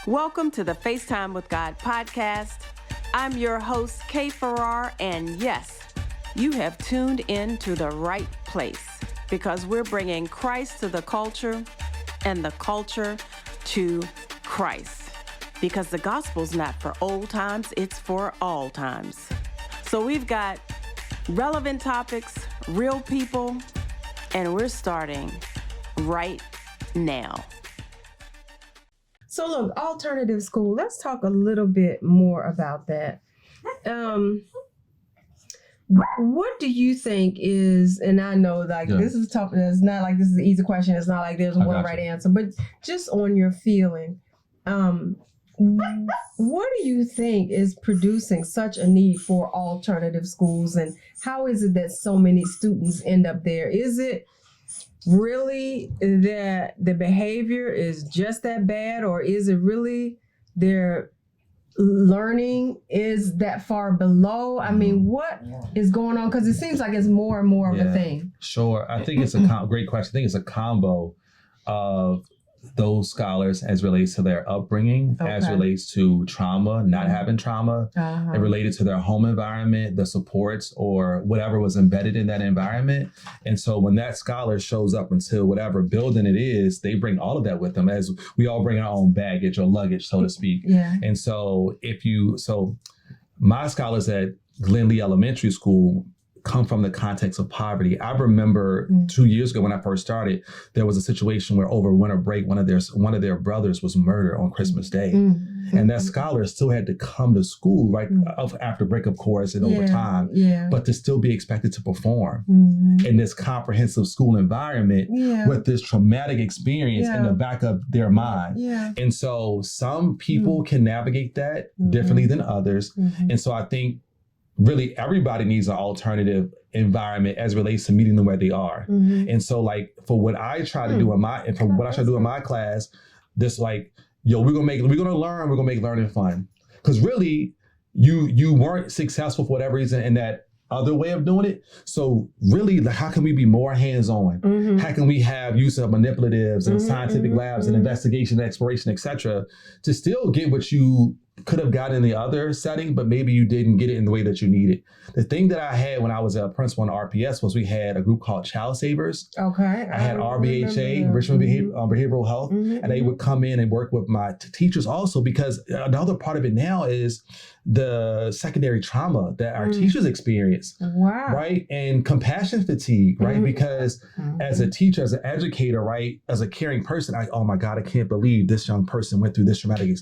Welcome to the FaceTime with God podcast. I'm your host, Kay Farrar, and yes, you have tuned in to the right place because we're bringing Christ to the culture and the culture to Christ because the gospel's not for old times, it's for all times. So we've got relevant topics, real people, and we're starting right now. So look, alternative school, let's talk a little bit more about that. What do you think is, and I know this is tough, it's not like this is an easy question, it's not like there's one right answer, but just on your feeling, what do you think is producing such a need for alternative schools, and how is it that so many students end up there? Is it really that the behavior is just that bad, or is it really their learning is that far below? I mean, what is going on? Because it seems like it's more and more of a thing. Sure. I think it's a great question. I think it's a combo of those scholars as relates to their upbringing, as relates to trauma, not having trauma, and related to their home environment, the supports or whatever was embedded in that environment. And so when that scholar shows up into whatever building it is, they bring all of that with them, as we all bring our own baggage or luggage, so to speak. Yeah. And so my scholars at Glenlee Elementary School come from the context of poverty. I remember 2 years ago when I first started, there was a situation where over winter break, one of their brothers was murdered on Christmas Day. And that scholar still had to come to school after break, of course, and over time, but to still be expected to perform in this comprehensive school environment with this traumatic experience in the back of their mind. And so some people can navigate that differently than others. And so I think really everybody needs an alternative environment as relates to meeting them where they are. And so for what I try to do in my class, this we're gonna learn, we're gonna make learning fun. Because really you weren't successful for whatever reason in that other way of doing it. So really, how can we be more hands-on? How can we have use of manipulatives and scientific labs and investigation, exploration, etc., to still get what you could have gotten in the other setting, but maybe you didn't get it in the way that you needed. The thing that I had when I was a principal in RPS was we had a group called Child Savers. I had RBHA, Richmond Behavioral Health, and they would come in and work with my teachers also, because another part of it now is the secondary trauma that our teachers experience, right? And compassion fatigue, right? Because as a teacher, as an educator, right? As a caring person, oh my God, I can't believe this young person went through this traumatic,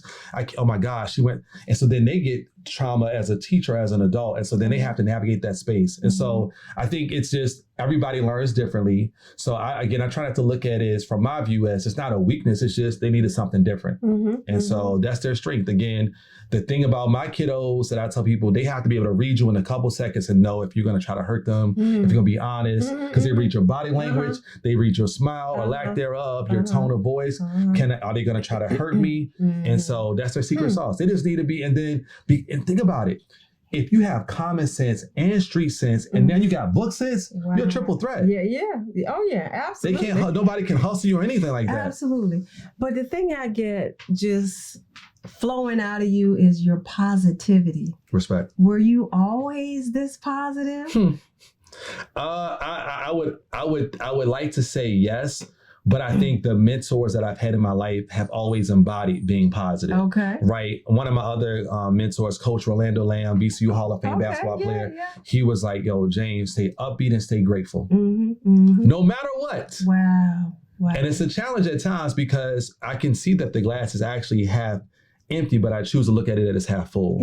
oh my gosh, she went. And so then they get trauma as a teacher, as an adult. And so then they have to navigate that space. And so I think it's just, everybody learns differently. So I try not to look at it as, from my view, as it's not a weakness, it's just they needed something different. And so that's their strength. Again, the thing about my kiddos that I tell people, they have to be able to read you in a couple seconds and know if you're going to try to hurt them, if you're going to be honest, because they read your body language, they read your smile or lack thereof, your tone of voice. Are they going to try to hurt me? And so that's their secret sauce. They just need to be, and think about it. If you have common sense and street sense, and then you got book sense, you're a triple threat. Oh yeah, absolutely. Nobody can hustle you or anything like that. Absolutely. But the thing I get just flowing out of you is your positivity. Respect. Were you always this positive? I would like to say yes. But I think the mentors that I've had in my life have always embodied being positive. Right. One of my other mentors, Coach Orlando Lamb, VCU Hall of Fame basketball player, he was like, yo, James, stay upbeat and stay grateful. No matter what. Wow. And it's a challenge at times because I can see that the glass is actually half empty, but I choose to look at it as half full.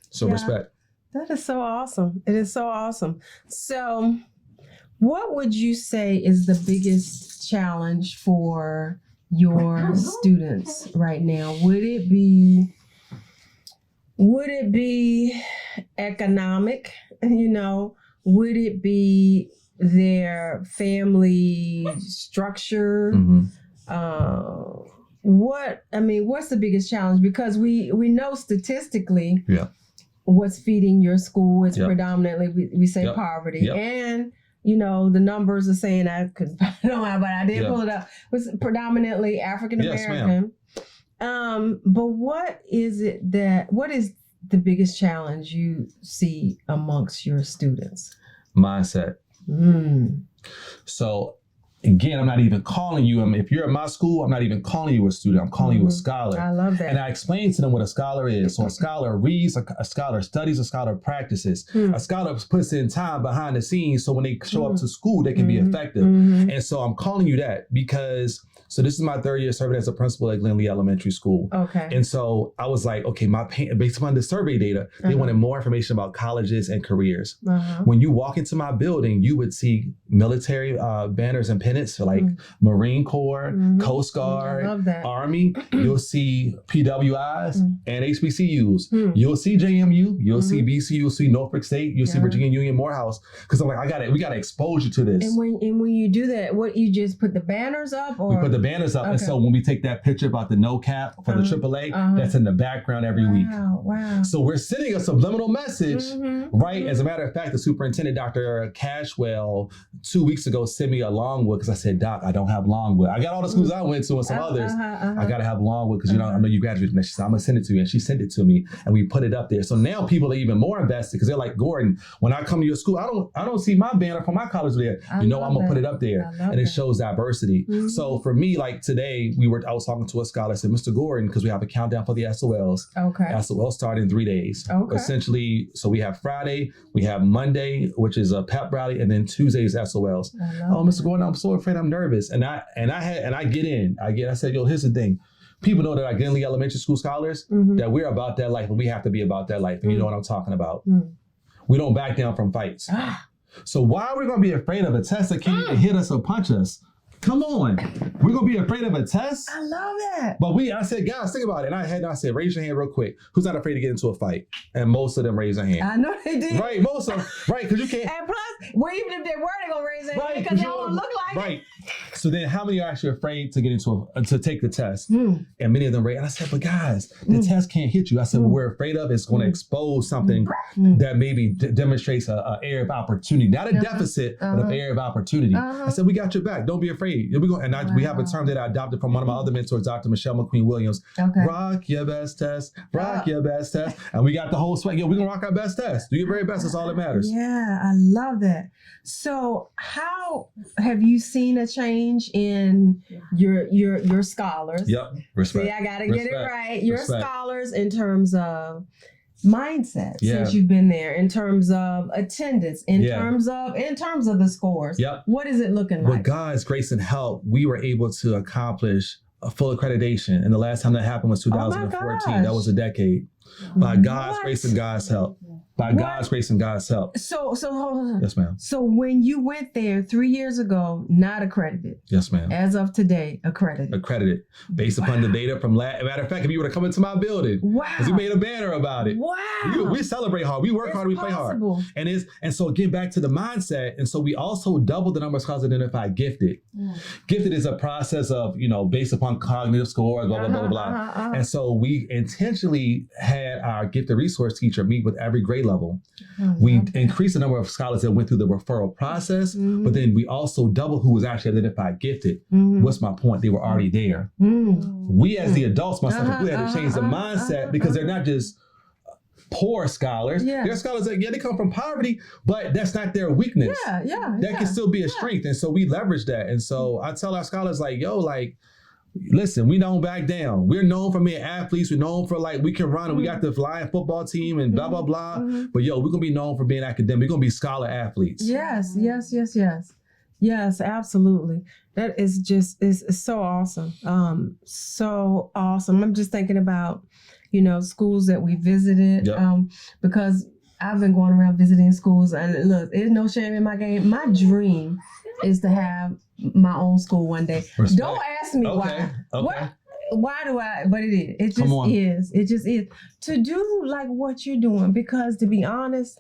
So respect. That is so awesome. It is so awesome. So what would you say is the biggest challenge for your students right now? Would it be economic? Would it be their family structure? What's the biggest challenge? Because we know statistically what's feeding your school is predominantly, we say poverty. And the numbers are saying that, because I don't have, but I did pull it up, was predominantly African American. But what is the biggest challenge you see amongst your students? Mindset. So again, I'm not even calling you. If you're at my school, I'm not even calling you a student. I'm calling you a scholar. I love that. And I explain to them what a scholar is. So a scholar reads, a scholar studies, a scholar practices. A scholar puts in time behind the scenes so when they show up to school, they can be effective. And so I'm calling you that because, so this is my third year serving as a principal at Glenlee Elementary School. Okay. And so I was like, okay, based upon the survey data, they wanted more information about colleges and careers. When you walk into my building, you would see military banners and pennants for like Marine Corps, Coast Guard, Army. You'll see PWIs and HBCUs. You'll see JMU. You'll see BC. You'll see Norfolk State. You'll see Virginia Union Morehouse. Because I'm like, we got to expose you to this. And when you do that, what you just put the banners up, or we put the banners up, and so when we take that picture about the no cap for the AAA, that's in the background every week. Wow. So we're sending a subliminal message, right? As a matter of fact, the superintendent, Dr. Cashwell, 2 weeks ago sent me a Longwood because I said, Doc, I don't have Longwood. I got all the schools I went to and some others. I got to have Longwood because I know you graduated. And she said, I'm going to send it to you. And she sent it to me and we put it up there. So now people are even more invested because they're like, Gordon, when I come to your school, I don't see my banner from my college there. I'm going to put it up there. And it shows diversity. So for me, like today, I was talking to a scholar. I said, Mr. Gordon, because we have a countdown for the SOLs. SOLs start in 3 days. Essentially, so we have Friday, we have Monday, which is a pep rally, and then Tuesday's SOLs. Oh, Mr. Gordon, I'm so afraid, I'm nervous. And I said, yo, here's the thing. People know that our Glenlee Elementary School scholars, that we're about that life, and we have to be about that life. And you know what I'm talking about. We don't back down from fights. So why are we going to be afraid of a test that can't even hit us or punch us? Come on. We're going to be afraid of a test? I love that. But I said, guys, think about it. And I said, raise your hand real quick. Who's not afraid to get into a fight? And most of them raise their hand. I know they did. Right, most of them. Right, because you can't. And plus, well, even if they were, they're going to raise their hand because they don't look like it. Right. So then how many are actually afraid to get to take the test? And many of them raise. And I said, but guys, the test can't hit you. I said, what we're afraid of is going to expose something that maybe demonstrates an area of opportunity. Not a deficit, but an area of opportunity. I said, we got your back. Don't be afraid. We have a term that I adopted from one of my other mentors, Dr. Michelle McQueen Williams. Rock your best test. Rock your best test. And we got the whole swag. We're going to rock our best test. Do your very best. That's all that matters. Yeah, I love that. So how have you seen a change in your scholars? Yep. Respect. See, I got to get it right. Your scholars in terms of mindset since you've been there, in terms of attendance, in terms of the scores. What is it looking like? With God's grace and help, we were able to accomplish a full accreditation. And the last time that happened was 2014. That was a decade. By God's grace and God's help. By God's grace and God's help. So hold on. Yes, ma'am. So when you went there 3 years ago, not accredited. Yes, ma'am. As of today, accredited. Accredited. Based upon the data from matter of fact, if you were to come into my building, because we made a banner about it. We celebrate hard. We work hard. We play hard. And so again, back to the mindset. And so we also doubled the number of scholars identified gifted. Gifted is a process of, based upon cognitive scores, blah, blah, blah, blah. And so we intentionally had our gifted resource teacher meet with every grade level. We increased the number of scholars that went through the referral process, but then we also doubled who was actually identified gifted. What's my point? They were already there. We as the adults, myself, we had to change the mindset because they're not just poor scholars. They're scholars that, they come from poverty, but that's not their weakness. That can still be a strength. And so we leverage that. And so I tell our scholars listen, we don't back down. We're known for being athletes. We're known for we can run and we got the flying football team and blah, blah, blah. But we're going to be known for being academic. We're going to be scholar athletes. Yes, absolutely. That is it's so awesome. So awesome. I'm just thinking about, schools that we visited because I've been going around visiting schools and look, there's no shame in my game. My dream is to have my own school one day. Respect. Don't ask me why. Why do I? But it is. It just is. It just is. To do what you're doing, because to be honest,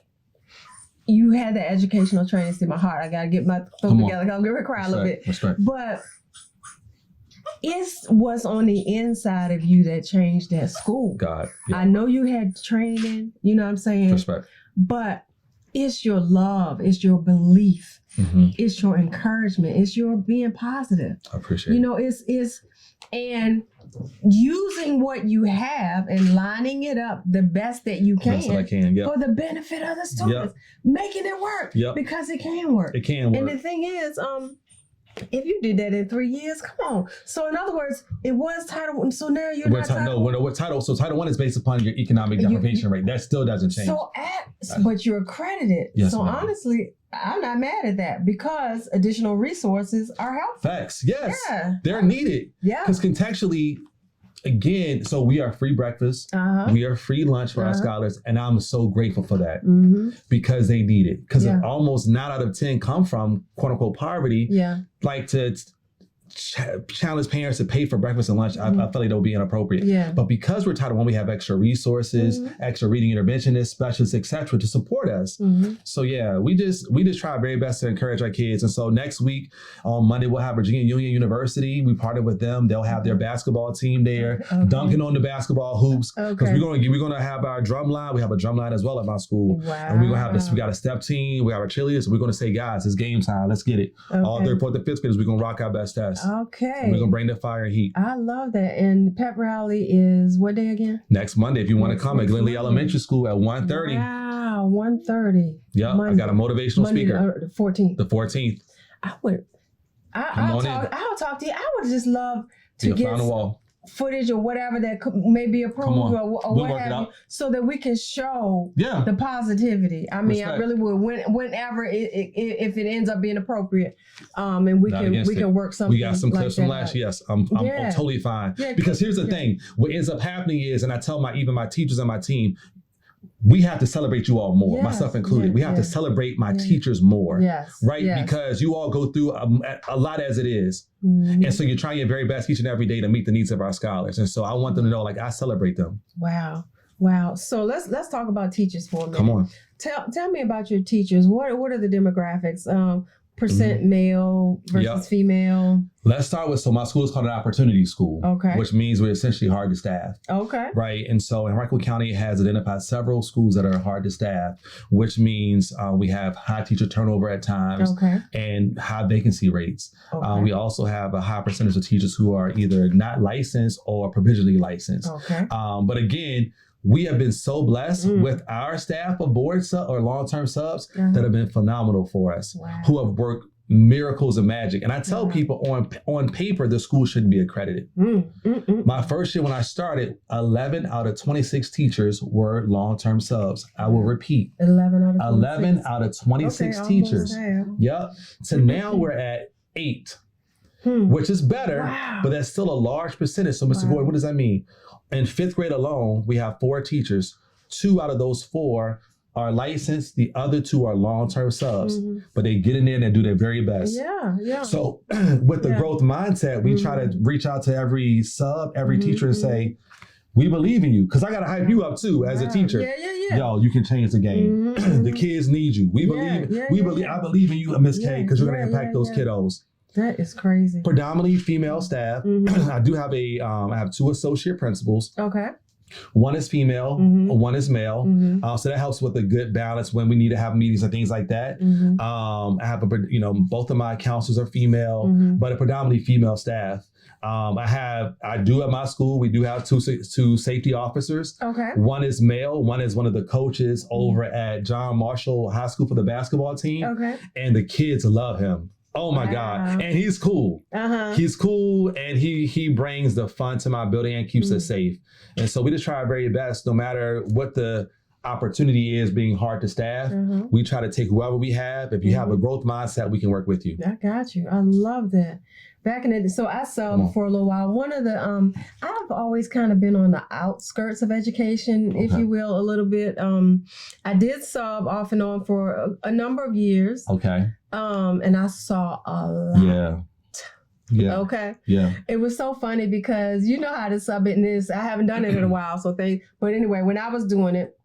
you had the educational training in my heart. I got to get my throat together. I'm going to cry a little bit. Respect. But it's what's on the inside of you that changed that school. God. I know you had training, you know what I'm saying? Respect. But It's your love. It's your belief. It's your encouragement. It's your being positive. I appreciate it. You know, it's and using what you have and lining it up the best that you can, for the benefit of the students, making it work because it can work. It can work. And the thing is, if you did that in 3 years, come on. So in other words, it was Title I. So now you're not Title I. What Title? So Title I is based upon your economic deprivation rate. That still doesn't change. But you're accredited. Yes, so ma'am. Honestly, I'm not mad at that because additional resources are helpful. Facts. Yes. Yeah. They're needed. Yeah. Because contextually, again, so we are free breakfast. We are free lunch for our scholars. And I'm so grateful for that because they need it. Because almost 9 out of 10 come from quote unquote poverty. Yeah. Like to challenge parents to pay for breakfast and lunch, I feel like that would be inappropriate. Yeah. But because we're Title I, we have extra resources, extra reading interventionists, specialists, etc., to support us. So yeah, we just try our very best to encourage our kids. And so next week on Monday, we'll have Virginia Union University. We partnered with them. They'll have their basketball team there, dunking on the basketball hoops. Because we're gonna have our drum line. We have a drum line as well at my school. Wow. And we're gonna have this. We got a step team. We have our cheerleaders. So we're gonna say, guys, it's game time. Let's get it. All 3rd, 4th, and 5th graders, we're gonna rock our best test. Okay. And we're going to bring the fire and heat. I love that. And pep rally is what day again? Next Monday. If you want to come at Glenlee Elementary School at 1:30. Wow, 1:30. Yeah, I got a motivational speaker. The 14th. The 14th. I'll talk to you. I would just love to get footage or whatever that may be approved or what have you, so that we can show the positivity. I mean, I really would whenever if it ends up being appropriate, and we can work something. We got some clips from last. Yes, I'm Yeah. totally fine. Yeah, because here's the thing: what ends up happening is, and I tell my teachers and my team, we have to celebrate you all more, myself included. We have to celebrate my teachers more, right? Because you all go through a lot as it is. And so you're trying your very best each and every day to meet the needs of our scholars. And so I want them to know, like, I celebrate them. Wow. So let's talk about teachers for a minute. Come on. Tell me about your teachers. What are the demographics? Percent male versus female? Let's start with, so my school is called an opportunity school, which means we're essentially hard to staff. Right. And so Henrico County has identified several schools that are hard to staff, which means we have high teacher turnover at times and high vacancy rates. We also have a high percentage of teachers who are either not licensed or provisionally licensed. But again, we have been so blessed with our staff of board or long-term subs that have been phenomenal for us, who have worked miracles and magic. And I tell people on paper, the school shouldn't be accredited. My first year when I started, 11 out of 26 teachers were long-term subs. I will repeat. 11 out of 26 teachers. Yep. So now we're at 8, which is better, but that's still a large percentage. So Mr. Gordon, what does that mean? In 5th grade alone, we have 4 teachers. 2 out of those 4 are licensed. The other 2 are long-term subs, but they get in there and they do their very best. So with the growth mindset, we try to reach out to every sub, every teacher and say, we believe in you. Because I got to hype you up too as a teacher. Yo, you can change the game. The kids need you. We believe. I believe in you, Miss K, because you're going to impact those kiddos. That is crazy. Predominantly female staff. I do have I have 2 associate principals. One is female, one is male. So that helps with a good balance when we need to have meetings and things like that. I have both of my counselors are female, but a predominantly female staff. I do at my school, we do have 2 safety officers. One is male, one is one of the coaches over at John Marshall High School for the basketball team. And the kids love him. Oh my God. And he's cool. He's cool, and he brings the fun to my building and keeps us safe. And so we just try our very best, no matter what the opportunity is being hard to staff. We try to take whoever we have. If you have a growth mindset, we can work with you. I got you. I love that. So I subbed for a little while. One of the, I've always kind of been on the outskirts of education, if you will, a little bit. I did sub off and on for a number of years. And I saw a lot. It was so funny because you know how to sub it in this. I haven't done it in a while, but anyway, when I was doing it,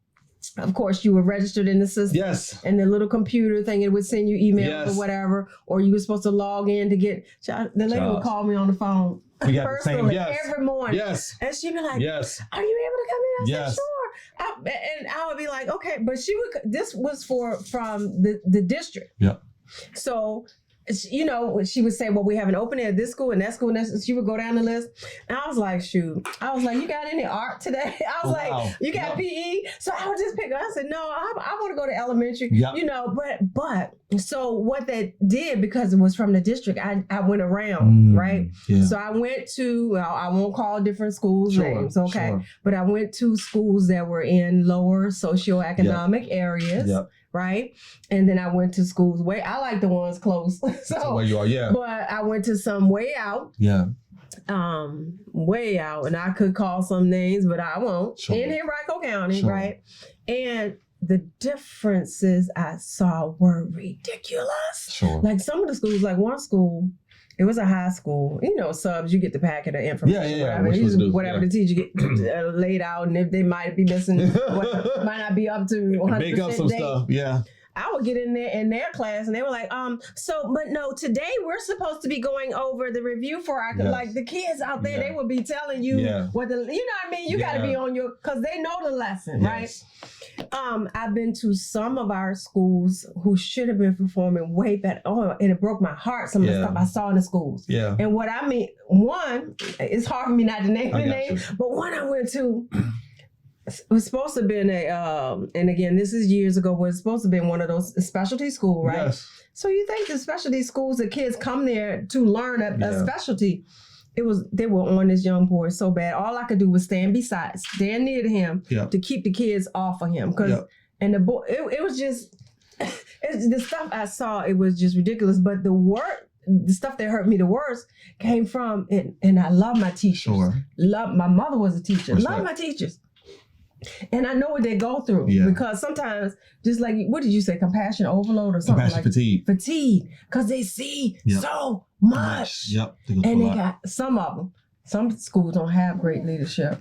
of course, you were registered in the system. And the little computer thing, it would send you emails or whatever, or you were supposed to log in to get. The lady would call me on the phone personally every morning. And she'd be like, "Are you able to come in?" I said, "Sure." And I would be like, okay, but this was from the district. Yep. So, you know, she would say, well, we have an opening at this school and that school and that school. She would go down the list. And I was like, shoot. I was like, you got any art today? I was like, you got PE? So I would just pick up. I said, no, I want to go to elementary. You know, but so what that did, because it was from the district, I went around, right? Yeah. So I went to, I won't call different schools names, okay? Sure. But I went to schools that were in lower socioeconomic areas. Yep. Right. And then I went to schools I like the ones close. So where you are, yeah. But I went to some way out. Yeah. Way out. And I could call some names, but I won't. Sure. In Henrico County, sure. Right? And the differences I saw were ridiculous. Sure. Like some of the schools, like one school, it was a high school. You know, subs, you get the packet of information. Whatever the teacher get laid out, and if they might be missing, might not be up to 100%. Make up some stuff, yeah. I would get in their class, and they were like, but no, today we're supposed to be going over the review for our, like the kids out there, they would be telling you what you know what I mean? You got to be on because they know the lesson, right? I've been to some of our schools who should have been performing way better. Oh, and it broke my heart, some of the stuff I saw in the schools. Yeah. And what I mean, one, it's hard for me not to name the name, but one I went to, it was supposed to have been and again, this is years ago, but it's supposed to have been one of those specialty schools, right? Yes. So you think the specialty schools, the kids come there to learn a specialty. They were on this young boy so bad. All I could do was stand near to him to keep the kids off of him. And the boy, it was just, the stuff I saw, it was just ridiculous. But the stuff that hurt me the worst came from, and I love my teachers. Sure. My mother was a teacher. Love my teachers. And I know what they go through because sometimes, just like, what did you say, compassion overload or something fatigue. Because they see so much. Yep. And they got some schools don't have great leadership,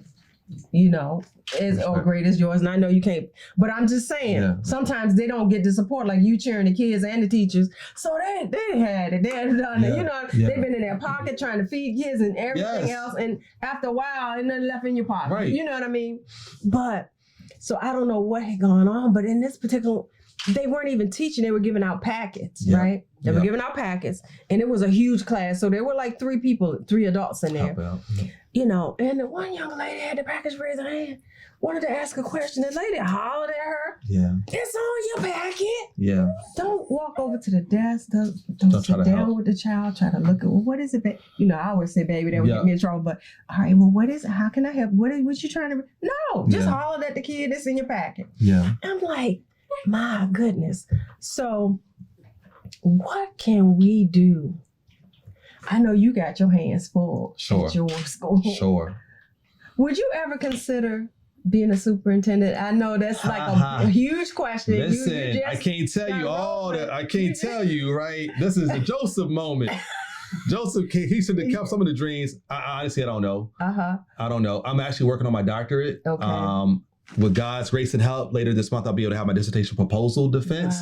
you know, as great as yours. And I know you can't, but I'm just saying, sometimes they don't get the support like you cheering the kids and the teachers. So they had it. They had done it. You know, they've been in their pocket trying to feed kids and everything else. And after a while, ain't nothing left in your pocket. Right. You know what I mean? But, so I don't know what had gone on, but in this particular, they weren't even teaching. They were giving out packets, right? They were giving out packets. And it was a huge class. So there were like 3 adults in there. You know, and the one young lady had the package, raise her hand, wanted to ask a question. The lady hollered at her. Yeah. It's on your packet. Yeah. Don't walk over to the desk. Don't sit down with the child. Try to look at, well, what is it? You know, I always say, baby, that would get me in trouble. But, all right, well, what is it? How can I help? What you trying to? No, just holler at the kid that's in your packet. Yeah. I'm like, my goodness. So what can we do? I know you got your hands full at your school. Sure. Would you ever consider being a superintendent? I know that's like a huge question. Listen, I can't tell you all that. I can't tell you, right? This is a Joseph moment. Joseph, he should have kept some of the dreams. Honestly, I don't know. I don't know. I'm actually working on my doctorate. Okay. With God's grace and help, later this month, I'll be able to have my dissertation proposal defense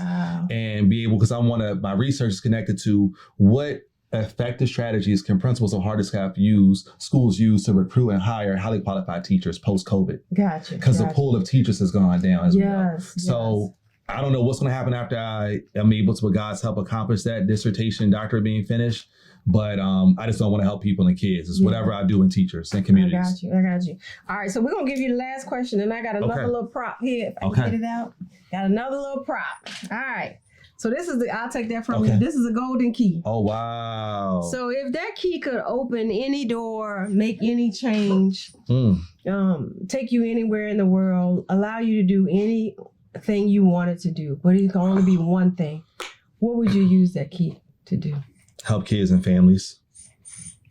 and be able, because my research is connected to what effective strategies can principals of hardest staff schools use to recruit and hire highly qualified teachers post-COVID. Gotcha. Because the pool of teachers has gone down as we know. So I don't know what's going to happen after I am able to, with God's help, accomplish that dissertation doctorate being finished. But I just don't want to help people and kids. It's whatever I do in teachers and communities. I got you. All right, so we're going to give you the last question, and I got another little prop here. If I can get it out. Got another little prop. All right. So this is I'll take that from you. This is a golden key. Oh, wow. So if that key could open any door, make any change, take you anywhere in the world, allow you to do anything you wanted to do, but it can only be one thing, what would you use that key to do? Help kids and families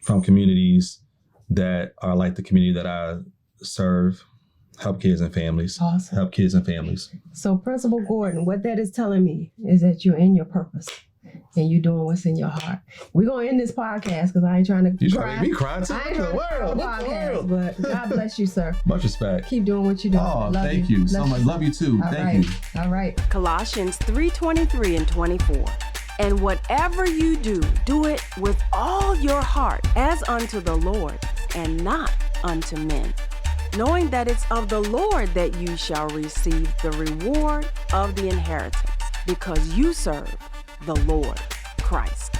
from communities that are like the community that I serve. Help kids and families. Awesome. Help kids and families. So Principal Gordon, what that is telling me is that you're in your purpose and you're doing what's in your heart. We're going to end this podcast because I ain't trying to cry. You trying to make me cry too? I ain't trying to cry podcast, but God bless you, sir. Much respect. Keep doing what you're doing. Oh, thank you so much. Love you too. Thank you. All right. Colossians 3:23 and 24. And whatever you do, do it with all your heart as unto the Lord and not unto men, knowing that it's of the Lord that you shall receive the reward of the inheritance, because you serve the Lord Christ.